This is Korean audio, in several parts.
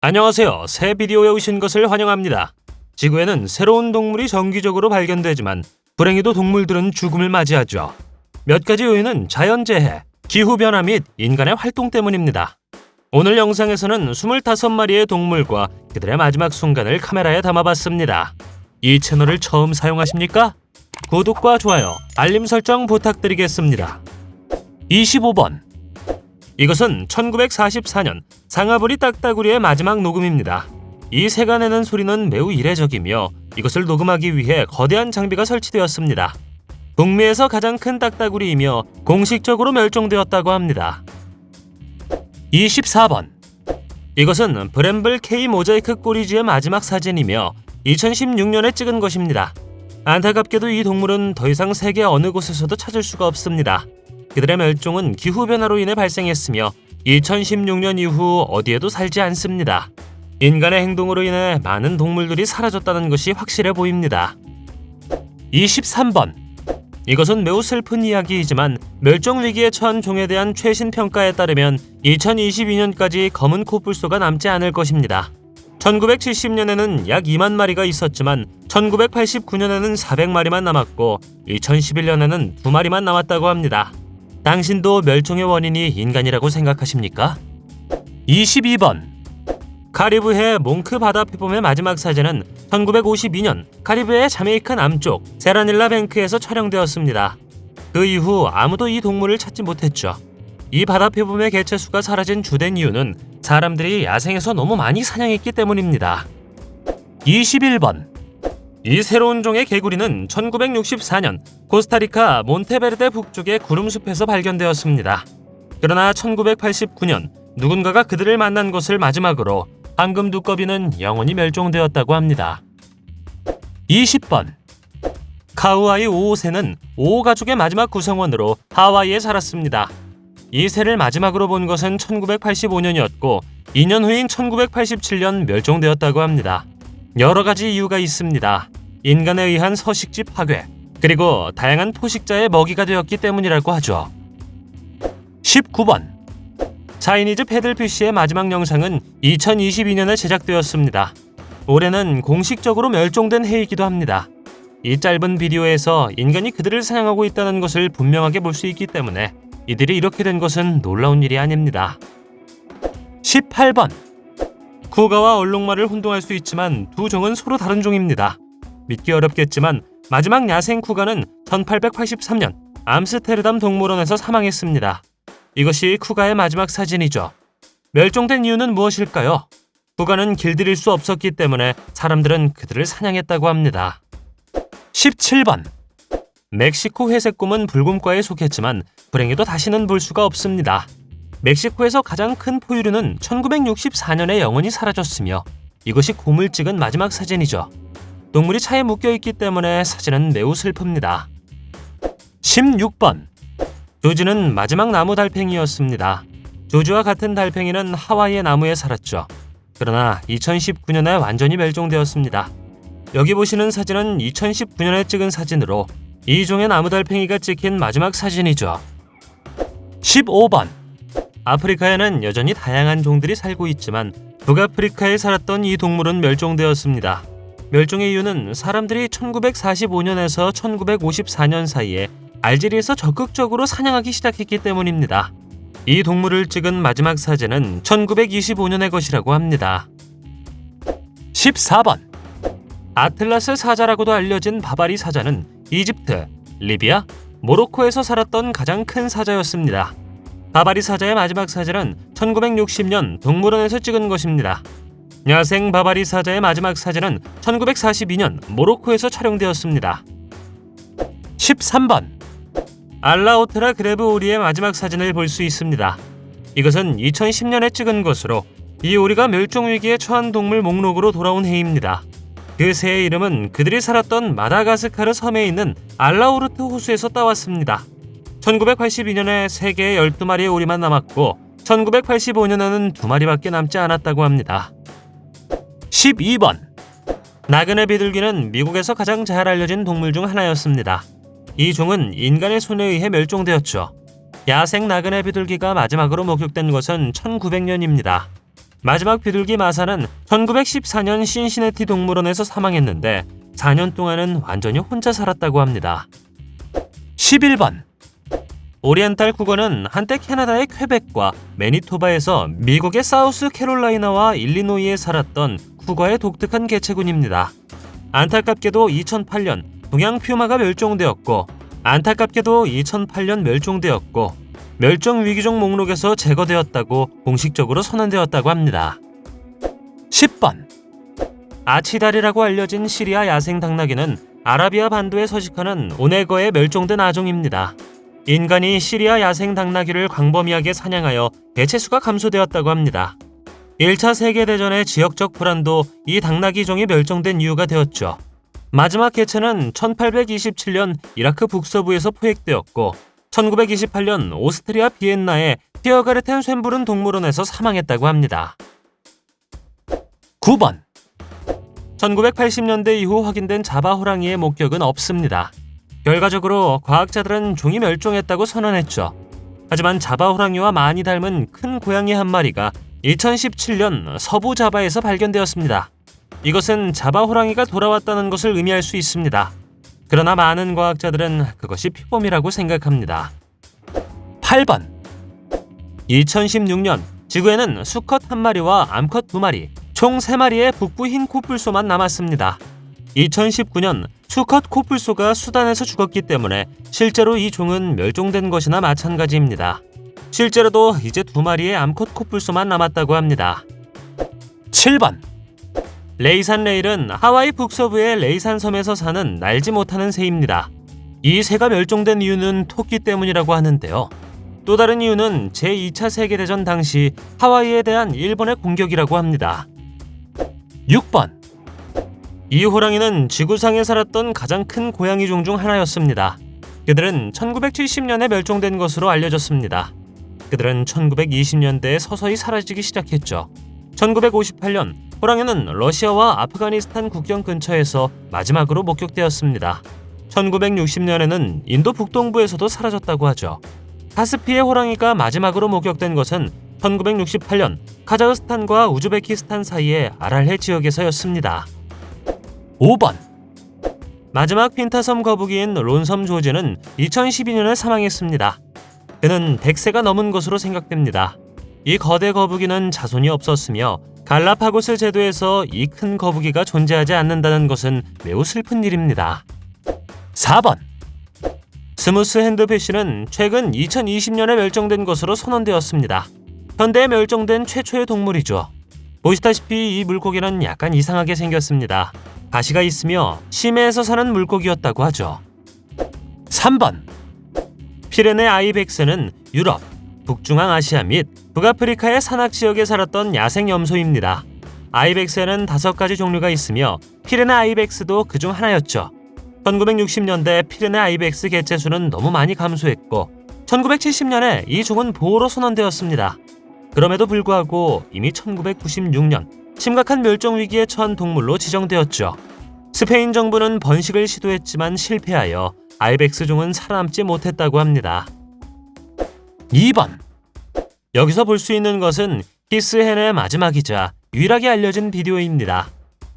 안녕하세요. 새 비디오에 오신 것을 환영합니다. 지구에는 새로운 동물이 정기적으로 발견되지만 불행히도 동물들은 죽음을 맞이하죠. 몇 가지 요인은 자연재해, 기후변화 및 인간의 활동 때문입니다. 오늘 영상에서는 25마리의 동물과 그들의 마지막 순간을 카메라에 담아봤습니다. 이 채널을 처음 사용하십니까? 구독과 좋아요, 알림 설정 부탁드리겠습니다. 25번. 이것은 1944년 상하부리 딱따구리의 마지막 녹음입니다. 이 새가 내는 소리는 매우 이례적이며 이것을 녹음하기 위해 거대한 장비가 설치되었습니다. 북미에서 가장 큰 딱따구리이며 공식적으로 멸종되었다고 합니다. 24번. 이것은 브램블 K 모자이크 꼬리쥐의 마지막 사진이며 2016년에 찍은 것입니다. 안타깝게도 이 동물은 더 이상 세계 어느 곳에서도 찾을 수가 없습니다. 그들의 멸종은 기후변화로 인해 발생했으며 2016년 이후 어디에도 살지 않습니다. 인간의 행동으로 인해 많은 동물들이 사라졌다는 것이 확실해 보입니다. 23번. 이것은 매우 슬픈 이야기이지만 멸종 위기에 처한 종에 대한 최신 평가에 따르면 2022년까지 검은 코뿔소가 남지 않을 것입니다. 1970년에는 약 2만 마리가 있었지만 1989년에는 400마리만 남았고 2011년에는 2마리만 남았다고 합니다. 당신도 멸종의 원인이 인간이라고 생각하십니까? 22번. 카리브해 몽크 바다 표범의 마지막 사진은 1952년 카리브해 자메이카 남쪽 세라닐라 뱅크에서 촬영되었습니다. 그 이후 아무도 이 동물을 찾지 못했죠. 이 바다 표범의 개체수가 사라진 주된 이유는 사람들이 야생에서 너무 많이 사냥했기 때문입니다. 21번. 이 새로운 종의 개구리는 1964년 코스타리카 몬테베르데 북쪽의 구름숲에서 발견되었습니다. 그러나 1989년 누군가가 그들을 만난 것을 마지막으로 황금 두꺼비는 영원히 멸종되었다고 합니다. 20번. 카우아이 5호새는 5호 가족의 마지막 구성원으로 하와이에 살았습니다. 이 새를 마지막으로 본 것은 1985년이었고 2년 후인 1987년 멸종되었다고 합니다. 여러 가지 이유가 있습니다. 인간에 의한 서식지 파괴, 그리고 다양한 포식자의 먹이가 되었기 때문이라고 하죠. 19번. 차이니즈 패들피쉬의 마지막 영상은 2022년에 제작되었습니다. 올해는 공식적으로 멸종된 해이기도 합니다. 이 짧은 비디오에서 인간이 그들을 사냥하고 있다는 것을 분명하게 볼 수 있기 때문에 이들이 이렇게 된 것은 놀라운 일이 아닙니다. 18번. 쿠가와 얼룩말을 혼동할 수 있지만 두 종은 서로 다른 종입니다. 믿기 어렵겠지만 마지막 야생 쿠가는 1883년 암스테르담 동물원에서 사망했습니다. 이것이 쿠가의 마지막 사진이죠. 멸종된 이유는 무엇일까요? 쿠가는 길들일 수 없었기 때문에 사람들은 그들을 사냥했다고 합니다. 17번. 멕시코 회색곰은 불곰과에 속했지만 불행히도 다시는 볼 수가 없습니다. 멕시코에서 가장 큰 포유류는 1964년에 영원히 사라졌으며 이것이 곰을 찍은 마지막 사진이죠. 동물이 차에 묶여있기 때문에 사진은 매우 슬픕니다. 16번. 조지는 마지막 나무 달팽이였습니다. 조지와 같은 달팽이는 하와이의 나무에 살았죠. 그러나 2019년에 완전히 멸종되었습니다. 여기 보시는 사진은 2019년에 찍은 사진으로 이 종의 나무 달팽이가 찍힌 마지막 사진이죠. 15번. 아프리카에는 여전히 다양한 종들이 살고 있지만 북아프리카에 살았던 이 동물은 멸종되었습니다. 멸종의 이유는 사람들이 1945년에서 1954년 사이에 알제리에서 적극적으로 사냥하기 시작했기 때문입니다. 이 동물을 찍은 마지막 사진은 1925년의 것이라고 합니다. 14번. 아틀라스 사자라고도 알려진 바바리 사자는 이집트, 리비아, 모로코에서 살았던 가장 큰 사자였습니다. 바바리 사자의 마지막 사진은 1960년 동물원에서 찍은 것입니다. 야생 바바리 사자의 마지막 사진은 1942년 모로코에서 촬영되었습니다. 13번. 알라오트라 그레브 오리의 마지막 사진을 볼 수 있습니다. 이것은 2010년에 찍은 것으로 이 오리가 멸종위기에 처한 동물 목록으로 돌아온 해입니다. 그 새의 이름은 그들이 살았던 마다가스카르 섬에 있는 알라오르트 호수에서 따왔습니다. 1982년에 세계에 12마리의 오리만 남았고 1985년에는 2마리밖에 남지 않았다고 합니다. 12번. 나그네 비둘기는 미국에서 가장 잘 알려진 동물 중 하나였습니다. 이 종은 인간의 손에 의해 멸종되었죠. 야생 나그네 비둘기가 마지막으로 목격된 것은 1900년입니다. 마지막 비둘기 마사는 1914년 신시내티 동물원에서 사망했는데 4년 동안은 완전히 혼자 살았다고 합니다. 11번 오리엔탈 쿠거는 한때 캐나다의 퀘벡과 매니토바에서 미국의 사우스 캐롤라이나와 일리노이에 살았던 쿠거의 독특한 개체군입니다. 안타깝게도 2008년 동양 퓨마가 멸종되었고 멸종 위기종 목록에서 제거되었다고 공식적으로 선언되었다고 합니다. 10번 아치달이라고 알려진 시리아 야생 당나귀는 아라비아 반도에 서식하는 오네거의 멸종된 아종입니다. 인간이 시리아 야생 당나귀를 광범위하게 사냥하여 개체수가 감소되었다고 합니다. 1차 세계대전의 지역적 불안도 이 당나귀종이 멸종된 이유가 되었죠. 마지막 개체는 1827년 이라크 북서부에서 포획되었고 1928년 오스트리아 비엔나의 티어가르텐 쇤부른 동물원에서 사망했다고 합니다. 9번 1980년대 이후 확인된 자바 호랑이의 목격은 없습니다. 결과적으로 과학자들은 종이 멸종했다고 선언했죠. 하지만 자바 호랑이와 많이 닮은 큰 고양이 한 마리가 2017년 서부 자바에서 발견되었습니다. 이것은 자바 호랑이가 돌아왔다는 것을 의미할 수 있습니다. 그러나 많은 과학자들은 그것이 표범이라고 생각합니다. 8번 2016년 지구에는 수컷 한 마리와 암컷 두 마리, 총 3마리의 북부 흰 코뿔소만 남았습니다. 2019년 수컷 코뿔소가 수단에서 죽었기 때문에 실제로 이 종은 멸종된 것이나 마찬가지입니다. 실제로도 이제 2마리의 암컷 코뿔소만 남았다고 합니다. 7번 레이산 레일은 하와이 북서부의 레이산 섬에서 사는 날지 못하는 새입니다. 이 새가 멸종된 이유는 토끼 때문이라고 하는데요. 또 다른 이유는 제2차 세계대전 당시 하와이에 대한 일본의 공격이라고 합니다. 6번 이 호랑이는 지구상에 살았던 가장 큰 고양이 종 중 하나였습니다. 그들은 1970년에 멸종된 것으로 알려졌습니다. 그들은 1920년대에 서서히 사라지기 시작했죠. 1958년 호랑이는 러시아와 아프가니스탄 국경 근처에서 마지막으로 목격되었습니다. 1960년에는 인도 북동부에서도 사라졌다고 하죠. 카스피의 호랑이가 마지막으로 목격된 것은 1968년 카자흐스탄과 우즈베키스탄 사이의 아랄해 지역에서였습니다. 5번 마지막 핀타섬 거북이인 론섬 조지는 2012년에 사망했습니다. 그는 100세가 넘은 것으로 생각됩니다. 이 거대 거북이는 자손이 없었으며 갈라파고스 제도에서 이 큰 거북이가 존재하지 않는다는 것은 매우 슬픈 일입니다. 4번 스무스 핸드피쉬는 최근 2020년에 멸종된 것으로 선언되었습니다. 현대에 멸종된 최초의 동물이죠. 보시다시피 이 물고기는 약간 이상하게 생겼습니다. 가시가 있으며 심해에서 사는 물고기였다고 하죠. 3번 피레네 아이벡스는 유럽, 북중앙아시아 및 북아프리카의 산악지역에 살았던 야생 염소입니다. 아이벡스에는 5가지 종류가 있으며 피레네 아이벡스도 그중 하나였죠. 1960년대 피레네 아이벡스 개체수는 너무 많이 감소했고 1970년에 이 종은 보호로 선언되었습니다. 그럼에도 불구하고 이미 1996년 심각한 멸종 위기에 처한 동물로 지정되었죠. 스페인 정부는 번식을 시도했지만 실패하여 아이벡스 종은 살아남지 못했다고 합니다. 2번 여기서 볼 수 있는 것은 히스헨의 마지막이자 유일하게 알려진 비디오입니다.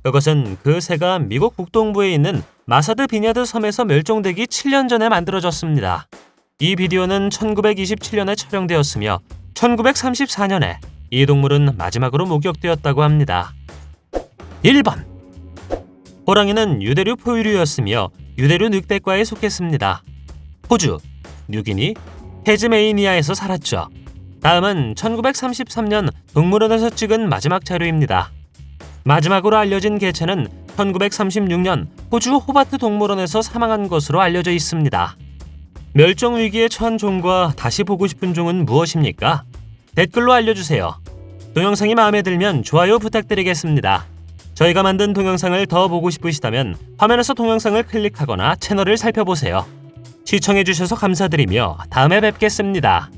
그것은 그 새가 미국 북동부에 있는 마사드 비냐드 섬에서 멸종되기 7년 전에 만들어졌습니다. 이 비디오는 1927년에 촬영되었으며 1934년에 이 동물은 마지막으로 목격되었다고 합니다. 1번 호랑이는 유대류 포유류였으며 유대류 늑대과에 속했습니다. 호주, 뉴기니, 태즈메이니아에서 살았죠. 다음은 1933년 동물원에서 찍은 마지막 자료입니다. 마지막으로 알려진 개체는 1936년 호주 호바트 동물원에서 사망한 것으로 알려져 있습니다. 멸종 위기에 처한 종과 다시 보고 싶은 종은 무엇입니까? 댓글로 알려주세요. 동영상이 마음에 들면 좋아요 부탁드리겠습니다. 저희가 만든 동영상을 더 보고 싶으시다면 화면에서 동영상을 클릭하거나 채널을 살펴보세요. 시청해주셔서 감사드리며 다음에 뵙겠습니다.